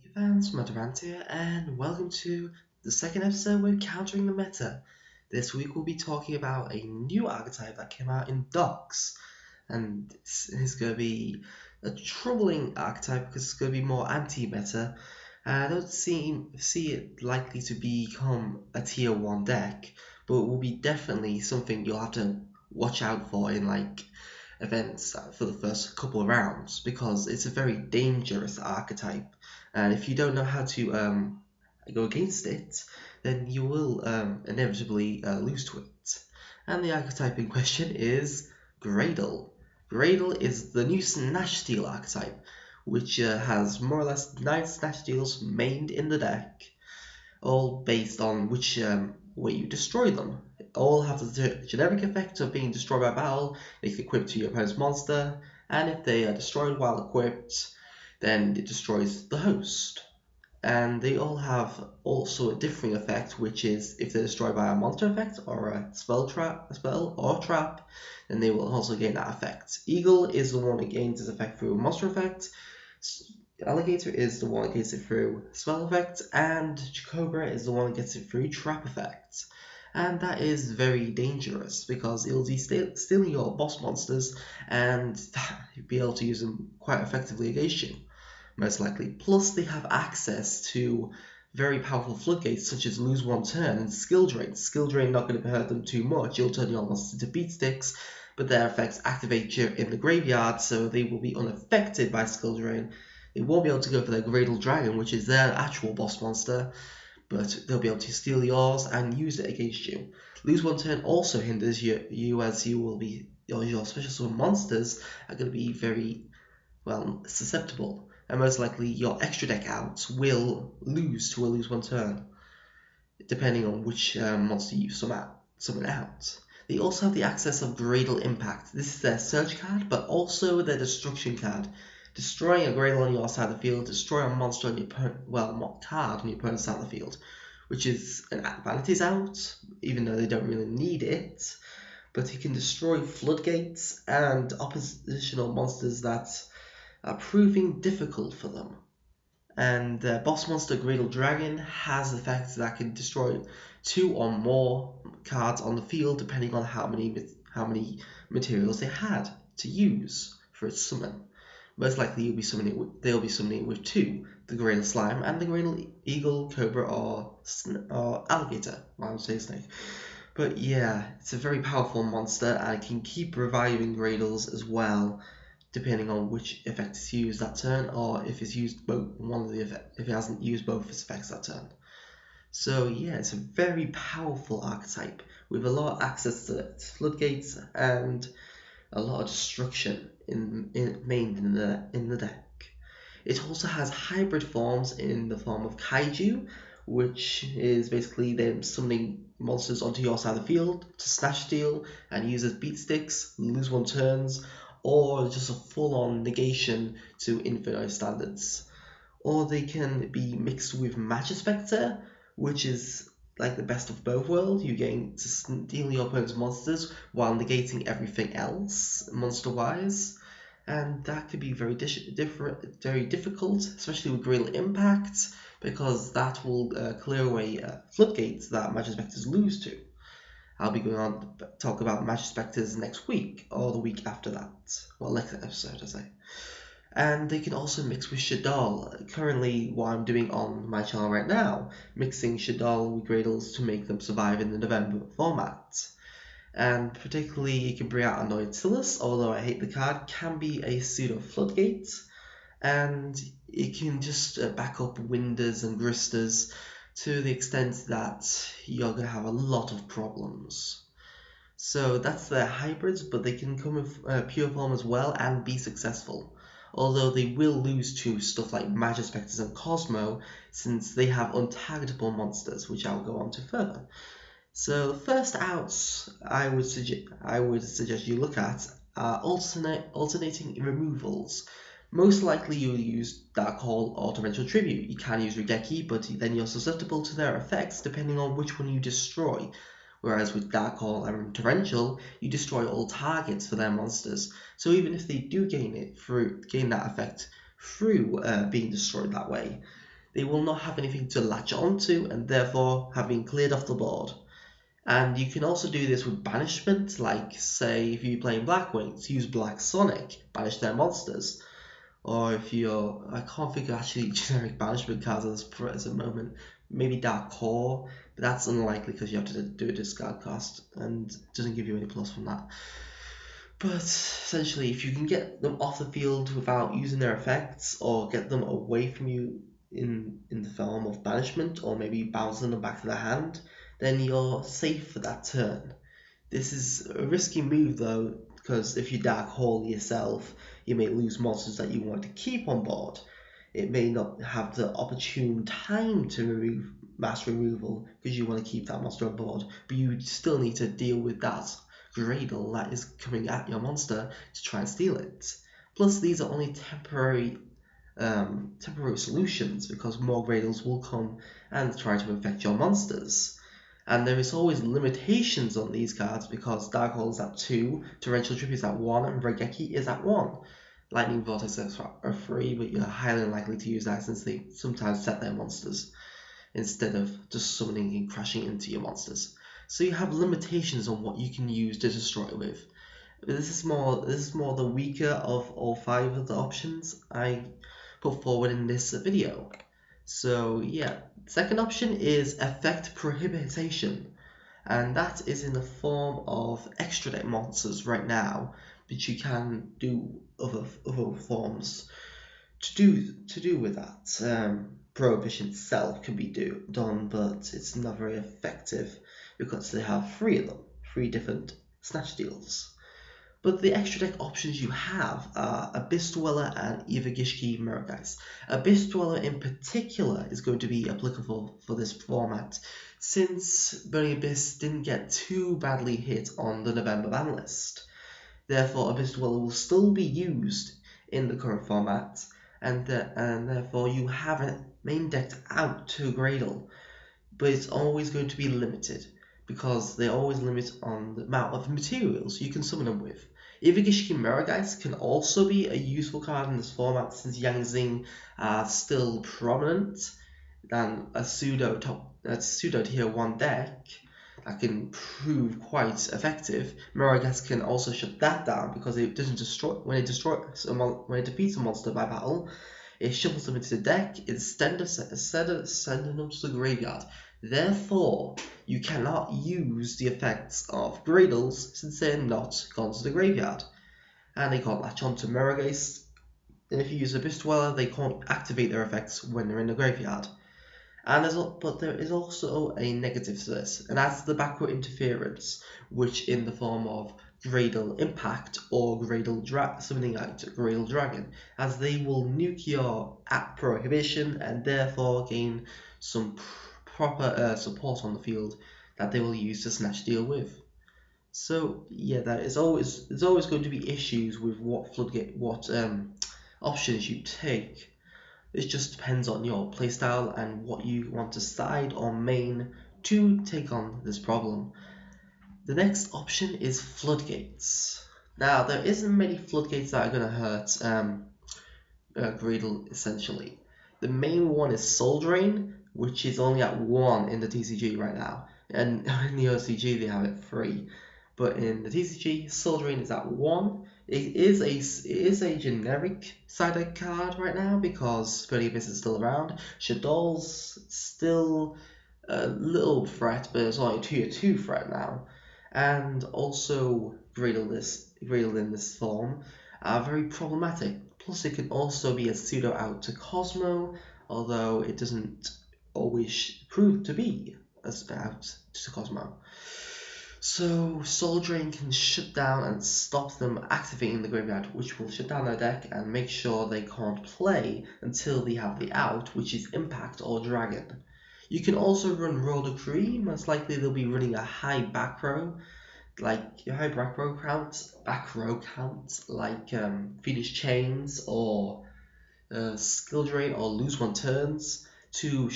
Hey fans, Matarant here, and welcome to the second episode with Countering the Meta. This week we'll be talking about a new archetype that came out in Docs, and this is going to be a troubling archetype because it's going to be more anti-meta. I don't see it likely to become a tier 1 deck, but it will be definitely something you'll have to watch out for in events for the first couple of rounds because it's a very dangerous archetype. And if you don't know how to go against it, then you will inevitably lose to it. And the archetype in question is Graydle. Graydle is the new Snatch Steal archetype, which has more or less 9 Snatch Steals mained in the deck, all based on which way you destroy them. All have the generic effect of being destroyed by battle. They can equip to your opponent's monster, and if they are destroyed while equipped, then it destroys the host. And they all have also a differing effect, which is if they're destroyed by a monster effect or a spell or trap, then they will also gain that effect. Eagle is the one that gains this effect through a monster effect. Alligator is the one that gets it through spell effect, and Cobra is the one that gets it through trap effect. And that is very dangerous because it'll be stealing your boss monsters and you'll be able to use them quite effectively against you, most likely. Plus they have access to very powerful floodgates such as lose one turn and skill drain. Skill drain not going to hurt them too much, you'll turn your monsters into beat sticks, but their effects activate you in the graveyard, so they will be unaffected by skill drain. They won't be able to go for their Graydle Dragon, which is their actual boss monster, but they'll be able to steal yours and use it against you. Lose one turn also hinders you as you will be, your special summon monsters are going to be very, susceptible. And most likely your extra deck outs will lose to a lose one turn, depending on which monster you summon out. They also have the access of Graydle Impact. This is their search card, but also their destruction card. Destroying a Graydle on your side of the field, destroy a monster on your card on your opponent's side of the field, which is an vanities out, even though they don't really need it. But he can destroy Floodgates and oppositional monsters that are proving difficult for them. And their boss monster Graydle Dragon has effects that can destroy 2 or more cards on the field, depending on how many materials they had to use for its summon. Most likely they'll be summoning with 2, the Graydle Slime and the Graydle Eagle, Cobra, or Alligator. I would say snake. But yeah, it's a very powerful monster and it can keep reviving Graydles as well, depending on which effect is used that turn, or if it's used if it hasn't used both its effects that turn. So yeah, it's a very powerful archetype with a lot of access to floodgates and a lot of destruction mained in the deck. It also has hybrid forms in the form of Kaiju, which is basically them summoning monsters onto your side of the field to snatch steal and use as beat sticks, lose one turns, or just a full-on negation to infinite standards. Or they can be mixed with Magic Spectre, which is like the best of both worlds. You gain to steal your opponent's monsters while negating everything else monster-wise, and that could be very difficult, especially with Graydle Impact, because that will clear away floodgates that Magic Spectres lose to. I'll be going on to talk about Magic Spectres next week, or the week after that. Well, next episode, I say. And they can also mix with Shaddoll. Currently, what I'm doing on my channel right now, mixing Shaddoll with Graydles to make them survive in the November format. And particularly, you can bring out Annoyantilus, although I hate the card, can be a pseudo Floodgate. And it can just back up Winders and Gristers to the extent that you're going to have a lot of problems. So that's their hybrids, but they can come with pure form as well and be successful. Although they will lose to stuff like Magic Spectres and Cosmo, since they have untargetable monsters, which I'll go on to further. So the first outs I would suggest you look at are alternating removals. Most likely you'll use Dark Hall or Torrential Tribute. You can use Regeki, but then you're susceptible to their effects depending on which one you destroy. Whereas with Dark Hall and Torrential, you destroy all targets for their monsters. So even if they do gain that effect through being destroyed that way, they will not have anything to latch onto and therefore have been cleared off the board. And you can also do this with banishment, like say if you're playing Black Wings, use Black Sonic, banish their monsters. Or if you're, I can't think of actually generic banishment cards at this present moment, maybe Dark Core, but that's unlikely because you have to do a discard cost and it doesn't give you any plus from that. But essentially, if you can get them off the field without using their effects, or get them away from you in the form of banishment, or maybe bouncing them back to the hand, then you're safe for that turn. This is a risky move though, because if you Dark Hole yourself, you may lose monsters that you want to keep on board. It may not have the opportune time to remove mass removal because you want to keep that monster on board, but you still need to deal with that Graydle that is coming at your monster to try and steal it. Plus, these are only temporary solutions because more Graydles will come and try to infect your monsters. And there is always limitations on these cards because Dark Hole is at 2, Torrential Drip is at 1, and Regeki is at 1. Lightning Vortex are 3, but you're highly unlikely to use that since they sometimes set their monsters instead of just summoning and crashing into your monsters. So you have limitations on what you can use to destroy it with. This is more the weaker of all 5 of the options I put forward in this video. So yeah, second option is effect prohibition, and that is in the form of extra deck monsters right now, but you can do other forms to do with that. Prohibition itself can be done, but it's not very effective because they have 3 of them, 3 different snatch deals. But the extra deck options you have are Abyss Dweller and Ivagishki Murdergeist. Abyss Dweller in particular is going to be applicable for this format, since Burning Abyss didn't get too badly hit on the November ban list. Therefore, Abyss Dweller will still be used in the current format, and therefore you have it main decked out to Graydle, but it's always going to be limited because they always limit on the amount of materials you can summon them with. Ivagishki Murdergeist can also be a useful card in this format since Yang Xing are still prominent than a pseudo tier 1 deck that can prove quite effective. Murdergeist can also shut that down because it doesn't destroy when it defeats a monster by battle. It shuffles them into the deck instead of sending them to the graveyard. Therefore, you cannot use the effects of Graydles since they're not gone to the graveyard. And they can't latch on to Murdergeist. And if you use Abyss Dweller, they can't activate their effects when they're in the graveyard. But there is also a negative to this, and that's the backward interference, which in the form of Graydle Impact or Graydle summoning out Graydle Dragon, as they will nuke your at prohibition and therefore gain some proper support on the field that they will use to snatch deal with. So yeah, there's always going to be issues with what options you take. It just depends on your playstyle and what you want to side or main to take on this problem. The next option is Floodgates. Now, there isn't many Floodgates that are going to hurt Graydle essentially. The main one is Soul Drain, which is only at 1 in the TCG right now. And in the OCG they have it 3. But in the TCG, Soul Drain is at 1. It is a generic side deck card right now because Burning Abyss is still around. Shadow's still a little threat, but it's only a tier 2 threat now. And also Graydle in this form are very problematic. Plus it can also be a pseudo out to Cosmo, although it doesn't always prove to be as out to Cosmo. So Soul Drain can shut down and stop them activating the graveyard, which will shut down their deck and make sure they can't play until they have the out, which is Impact or Dragon. You can also run Royal Decree. Most likely they'll be running a high back row, like your high back row count, like Phoenix Chains or Skill Drain or Lose 1 turns. To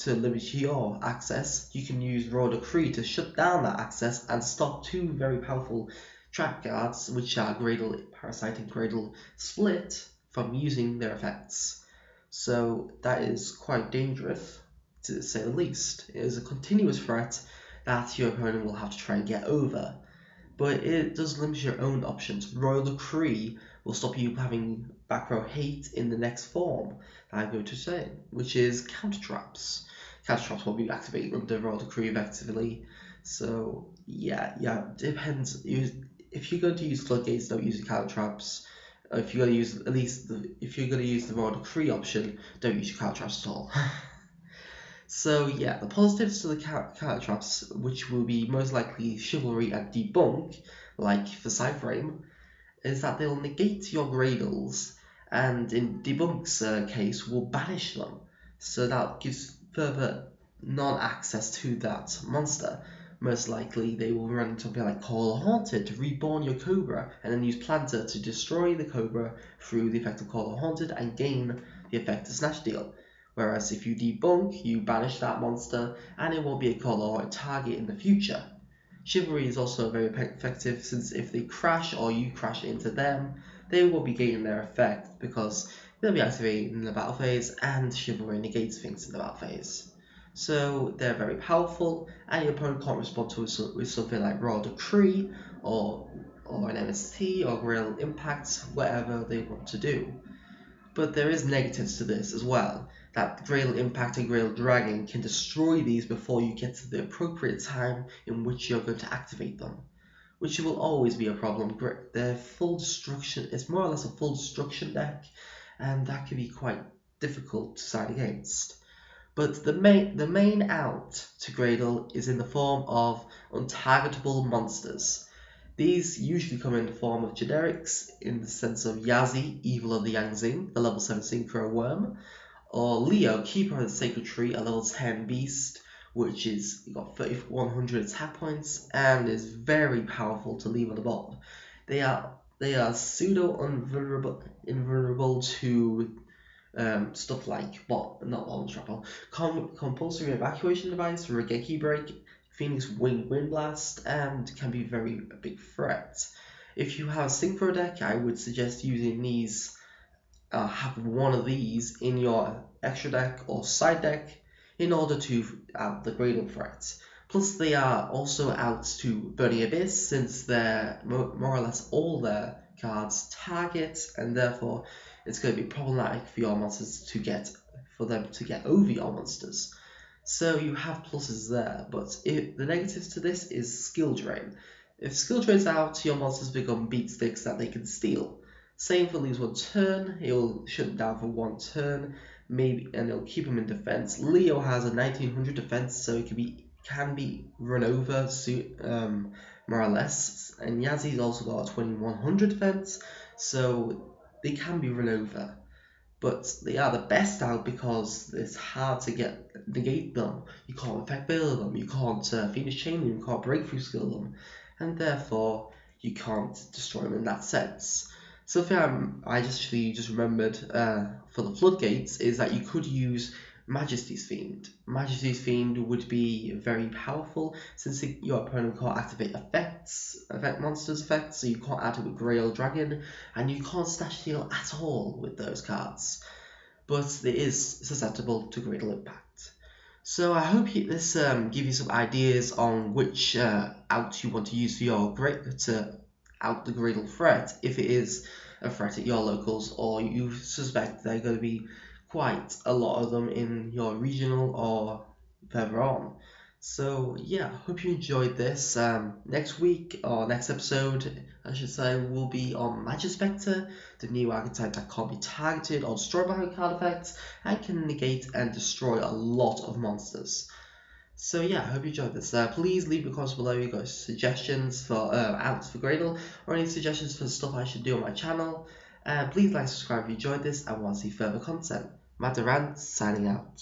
limit your access, you can use Royal Decree to shut down that access and stop 2 very powerful trap cards, which are Graydle Parasite and Graydle Split, from using their effects. So that is quite dangerous, to say the least. It is a continuous threat that your opponent will have to try and get over. But it does limit your own options. Royal Decree will stop you having back row hate in the next form that I'm going to say, which is counter traps. Counter traps will be activated under Royal Decree effectively. So yeah, depends. If you're going to use Floodgates, don't use the counter traps. If you're going to use if you're going to use the Royal Decree option, don't use your counter traps at all. So yeah, the positives to the counter traps, which will be most likely Chivalry and Debunk, like for Cyframe, is that they'll negate your Graydles, and in Debunk's case, will banish them. So that gives further non-access to that monster. Most likely, they will run into something like Call Haunted to reborn your Cobra, and then use Planter to destroy the Cobra through the effect of Call Haunted and gain the effect of Snatch Deal. Whereas if you debunk, you banish that monster, and it won't be a Call or a target in the future. Chivalry is also very effective, since if they crash or you crash into them, they will be gaining their effect because they'll be activated in the battle phase, and Chivalry negates things in the battle phase. So they're very powerful, and your opponent can't respond to it with something like Royal Decree or an MST or Graydle Impact, whatever they want to do. But there is negatives to this as well, that Graydle Impact and Graydle Dragon can destroy these before you get to the appropriate time in which you're going to activate them, which will always be a problem. Their full destruction is more or less a full destruction deck, and that can be quite difficult to side against. But the main out to Graydle is in the form of untargetable monsters. These usually come in the form of generics, in the sense of Yazi, Evil of the Yangzing, the level 7 Synchro Worm, or Leo, Keeper of the Sacred Tree, a level 10 beast, which is got 3100 attack points and is very powerful to leave on the board. They are pseudo invulnerable to stuff like compulsory evacuation device, Regeki Break, Phoenix Wind Blast, and can be a big threat. If you have a Synchro deck, I would suggest using these. Have one of these in your extra deck or side deck in order to out the Graydle threats. Plus, they are also out to Burning Abyss, since they're more or less all their cards target, and therefore it's going to be problematic for your monsters for them to get over your monsters. So you have pluses there, but the negatives to this is skill drain. If skill drain's out, your monsters become beat sticks that they can steal. Same for lose one turn, it will shut them down for one turn, maybe, and it'll keep them in defense. Leo has a 1900 defense, so it can be run over more or less, and Yazi's also got a 2100 defense, so they can be run over. But they are the best out because it's hard to negate them. You can't effect fail them, you can't Phoenix Chain them, you can't breakthrough skill them, and therefore you can't destroy them in that sense. Something I just remembered for the Floodgates is that you could use Majesty's Fiend. Majesty's Fiend would be very powerful, since your opponent can't activate effect monsters effects, so you can't add it with Graydle Dragon, and you can't Snatch Steal at all with those cards. But it is susceptible to Graydle Impact. So I hope this gives you some ideas on which out you want to use for your to out the Graydle threat, if it is a threat at your locals, or you suspect there are going to be quite a lot of them in your regional or further on. So yeah, hope you enjoyed this. Next week, or next episode I should say, will be on Magispector, the new archetype that can't be targeted or destroyed by card effects, and can negate and destroy a lot of monsters. So yeah, I hope you enjoyed this. Please leave a comment below if you got suggestions for outs for Graydle, or any suggestions for stuff I should do on my channel. Please like and subscribe if you enjoyed this and want to see further content. Matt Durant signing out.